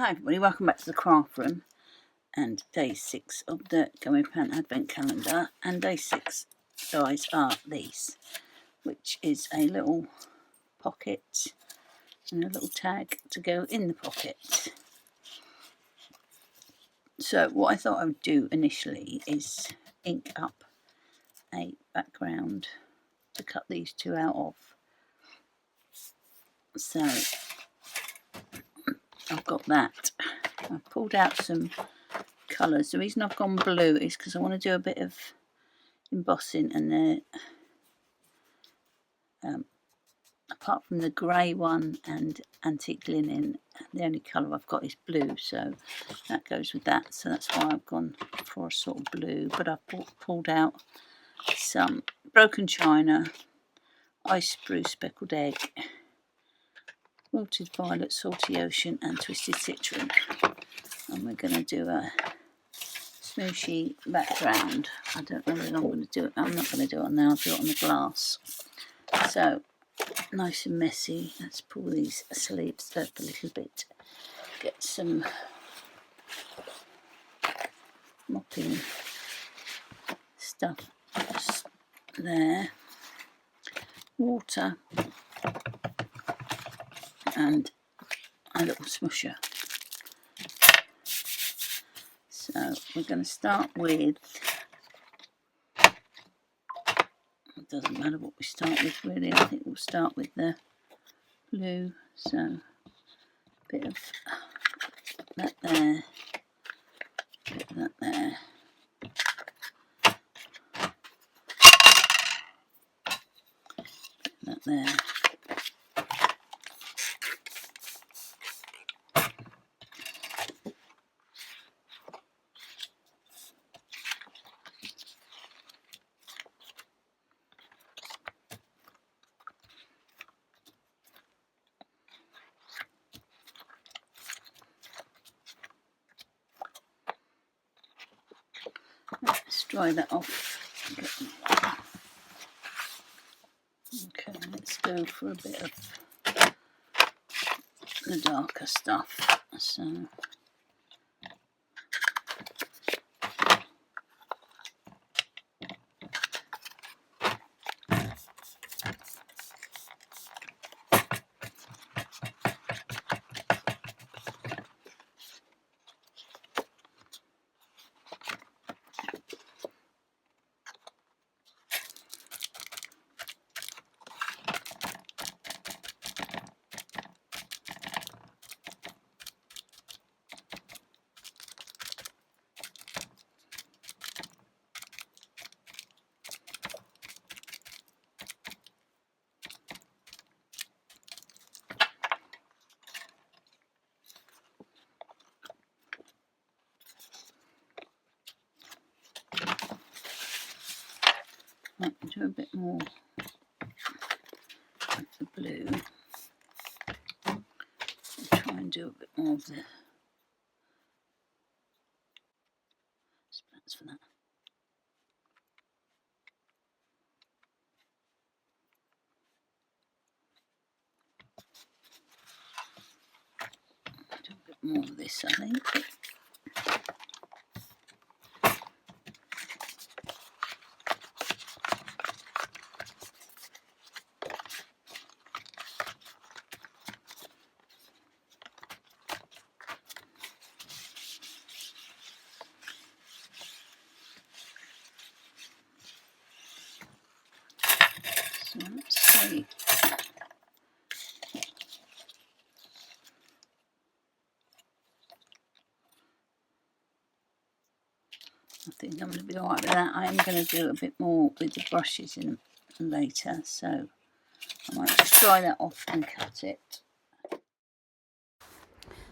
Hi everybody, welcome back to the craft room and day 6 of the Gummiapan advent calendar. And day 6, guys, are these, which is a little pocket and a little tag to go in the pocket. So what I thought I would do initially is ink up a background to cut these two out of. So I've got that. I've pulled out some colours. The reason I've gone blue is because I want to do a bit of embossing, and apart from the grey one and antique linen, the only colour I've got is blue, so that goes with that. So that's why I've gone for a sort of blue. But I've pulled out some broken china, ice spruce, speckled egg, wilted violet, salty ocean and twisted citron. And we're going to do a smooshy background. I don't know whether I'm going to do it. I'm not going to do it on there. I'll do it on the glass. So nice and messy. Let's pull these sleeves up a little bit. Get some mopping stuff just there. Water and a little smoosher. So we're going to start with, it doesn't matter what we start with really, I think we'll start with the blue. So a bit of that there, a bit of that there. That there. Let's dry that off. Okay, let's go for a bit of the darker stuff. So might do a bit more of the blue. I'll try and do a bit more of the splats for that. Do a bit more of this, I think. So let's see. I think I'm going to be alright with that. I am going to do a bit more with the brushes in later, so I might just dry that off and cut it.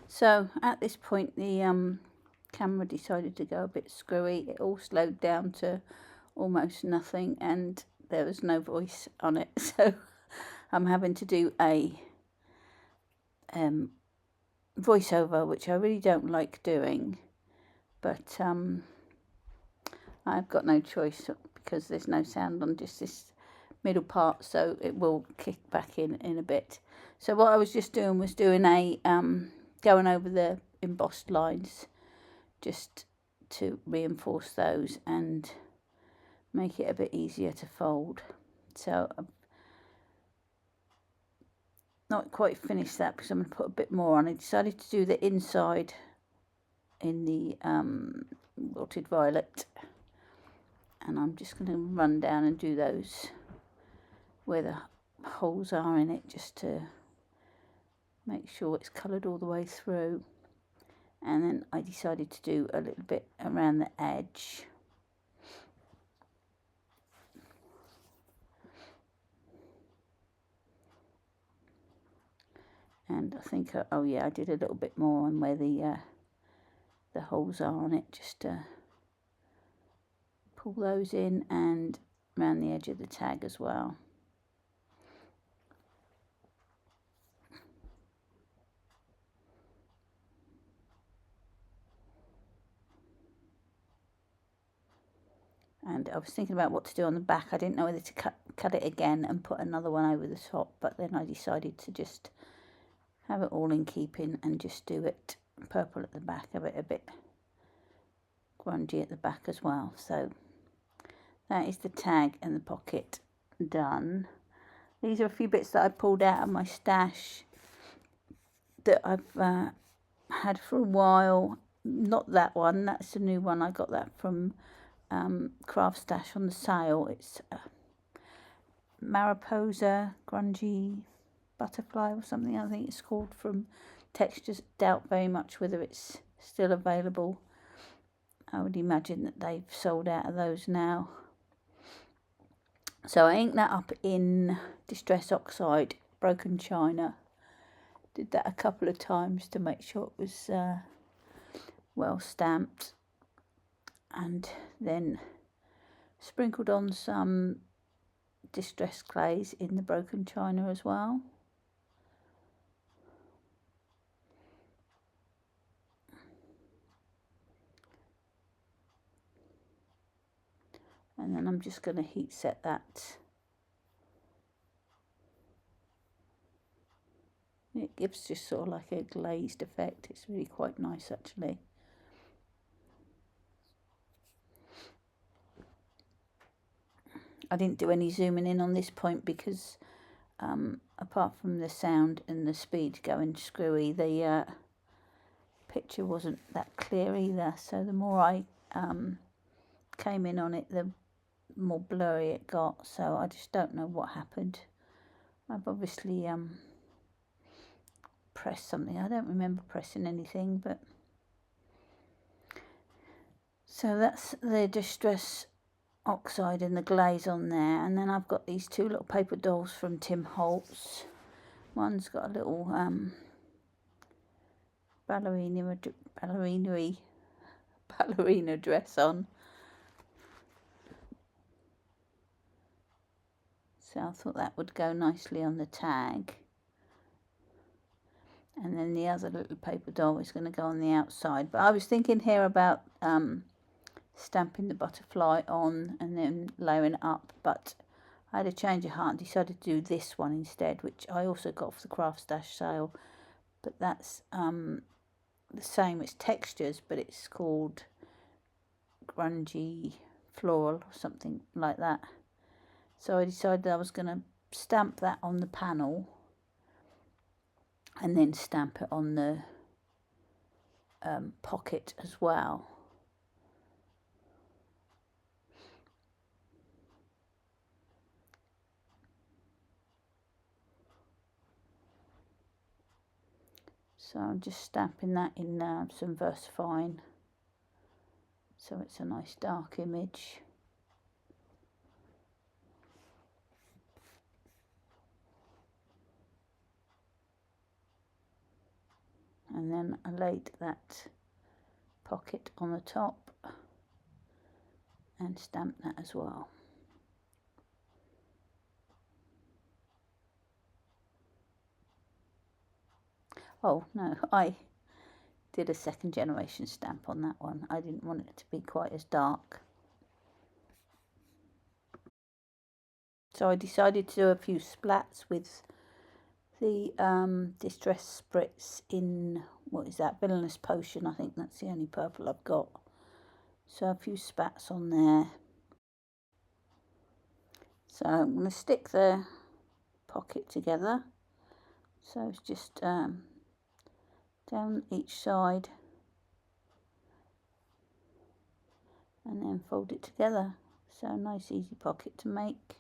So at this point the camera decided to go a bit screwy. It all slowed down to almost nothing and there was no voice on it, so I'm having to do a voiceover, which I really don't like doing, but I've got no choice because there's no sound on just this middle part, so it will kick back in a bit. So what I was just doing was doing a going over the embossed lines just to reinforce those and make it a bit easier to fold. So I've not quite finished that because I'm going to put a bit more on. I decided to do the inside in the Wilted Violet, and I'm just going to run down and do those where the holes are in it, just to make sure it's coloured all the way through. And then I decided to do a little bit around the edge. And I think, oh yeah, I did a little bit more on where the holes are on it, just to pull those in, and around the edge of the tag as well. And I was thinking about what to do on the back. I didn't know whether to cut it again and put another one over the top, but then I decided to just have it all in keeping and just do it purple at the back, a bit grungy at the back as well. So that is the tag and the pocket done. These are a few bits that I pulled out of my stash that I've had for a while. Not that one, that's a new one. I got that from Craftstash on the sale. It's Mariposa Grungy Butterfly or something, I think it's called, from Textures. Doubt very much whether it's still available. I would imagine that they've sold out of those now. So I inked that up in Distress Oxide Broken China. Did that a couple of times to make sure it was well stamped, and then sprinkled on some Distress Glaze in the Broken China as well. And then I'm just going to heat set that. It gives just sort of like a glazed effect. It's really quite nice actually. I didn't do any zooming in on this point because apart from the sound and the speed going screwy, the picture wasn't that clear either. So the more I came in on it, the more blurry it got. So I just don't know what happened. I've obviously pressed something. I don't remember pressing anything, but so that's the Distress Oxide and the glaze on there. And then I've got these two little paper dolls from Tim Holtz. One's got a little ballerina dress on. So I thought that would go nicely on the tag. And then the other little paper doll is going to go on the outside. But I was thinking here about stamping the butterfly on and then layering it up. But I had a change of heart and decided to do this one instead, which I also got for the Craftstash sale. But that's the same, it's textures, but it's called Grungy Floral or something like that. So I decided I was going to stamp that on the panel and then stamp it on the pocket as well. So I'm just stamping that in some VersaFine, so it's a nice dark image. And then I laid that pocket on the top and stamped that as well. Oh no, I did a second generation stamp on that one. I didn't want it to be quite as dark. So I decided to do a few splats with the Distress Spritz in, what is that, Villainous Potion. I think that's the only purple I've got. So a few spats on there. So I'm going to stick the pocket together. So it's just down each side and then fold it together. So a nice easy pocket to make.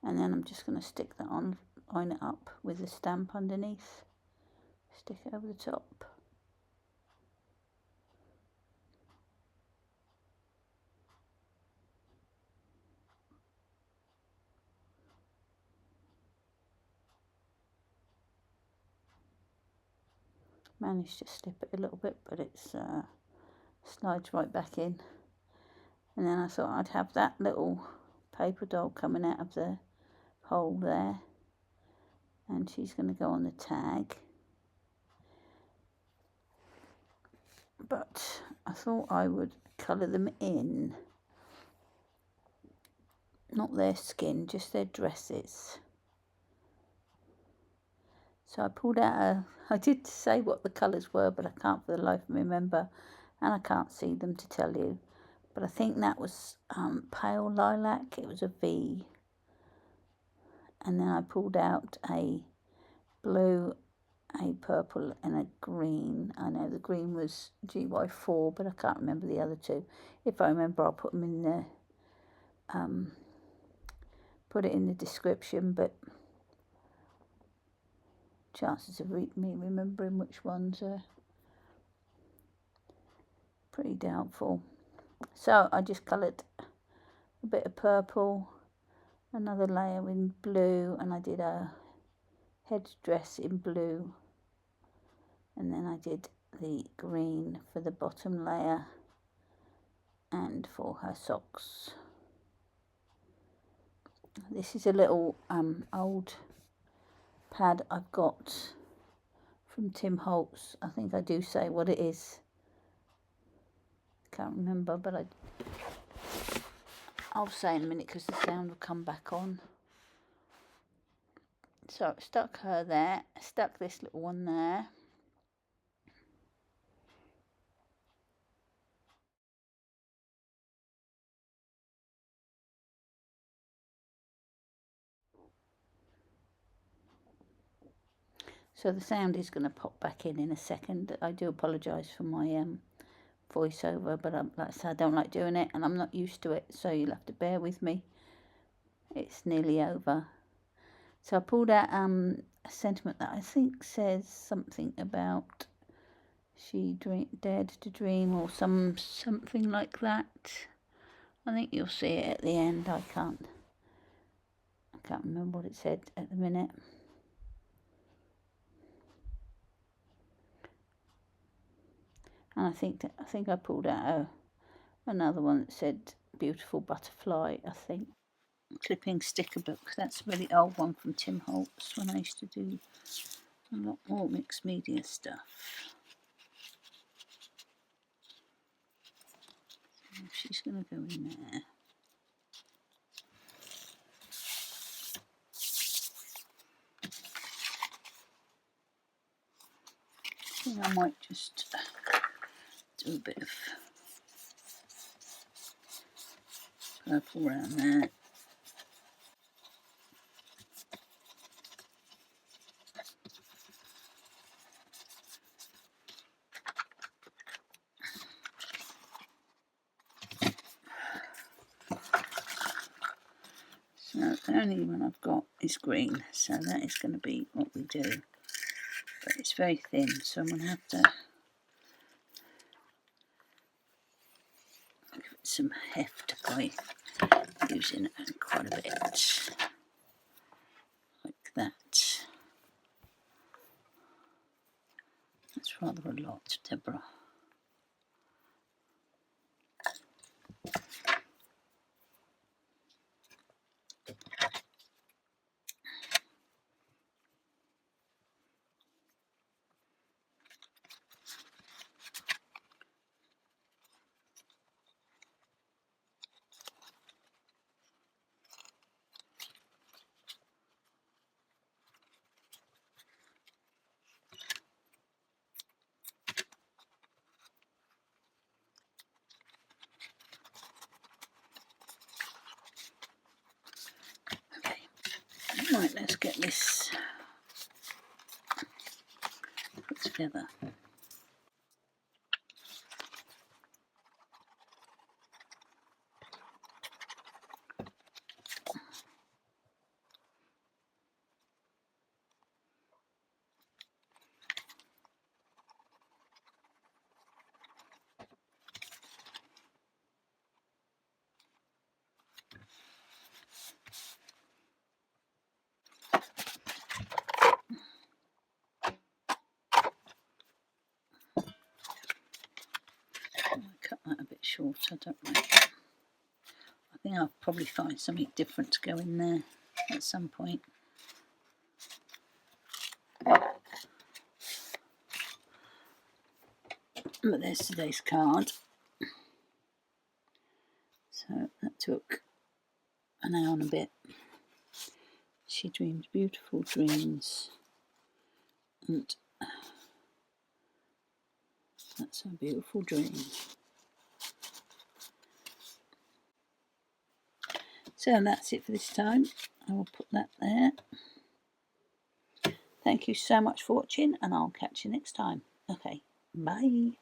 And then I'm just going to stick that on, line it up with the stamp underneath. Stick it over the top. Managed to slip it a little bit, but it's slides right back in. And then I thought I'd have that little paper doll coming out of the hole there, and she's going to go on the tag. But I thought I would colour them in, not their skin, just their dresses. So I pulled out I did say what the colours were, but I can't for the life of me remember, and I can't see them to tell you. But I think that was pale lilac. It was a V. And then I pulled out a blue, a purple and a green. I know the green was GY4, but I can't remember the other two. If I remember, I'll put them in the put it in the description, but chances of me remembering which ones are pretty doubtful. So I just coloured a bit of purple, another layer in blue, and I did a head dress in blue, and then I did the green for the bottom layer and for her socks. This is a little old pad I've got from Tim Holtz. I think I do say what it is. Can't remember, but I'll say in a minute because the sound will come back on. So I stuck her there, stuck this little one there. So the sound is going to pop back in a second. I do apologise for my voiceover, but like I said, I don't like doing it and I'm not used to it, so you'll have to bear with me. It's nearly over. So I pulled out a sentiment that I think says something about she dared to dream, or something like that. I think you'll see it at the end. I can't remember what it said at the minute. And I think I pulled out another one that said beautiful butterfly, I think. Clipping sticker book. That's a really old one from Tim Holtz when I used to do a lot more mixed media stuff. So she's going to go in there. I think I might just do a bit of purple around there. So the only one I've got is green, so that is going to be what we do. But it's very thin, so I'm going to have to give it some heft by using quite a bit, like that. That's rather a lot, Deborah. get this put together. Cut that a bit short, I don't know. I think I'll probably find something different to go in there at some point. But there's today's card. So that took an hour and a bit. She dreams beautiful dreams, and that's a beautiful dream. So that's it for this time. I will put that there. Thank you so much for watching, and I'll catch you next time. Okay, bye.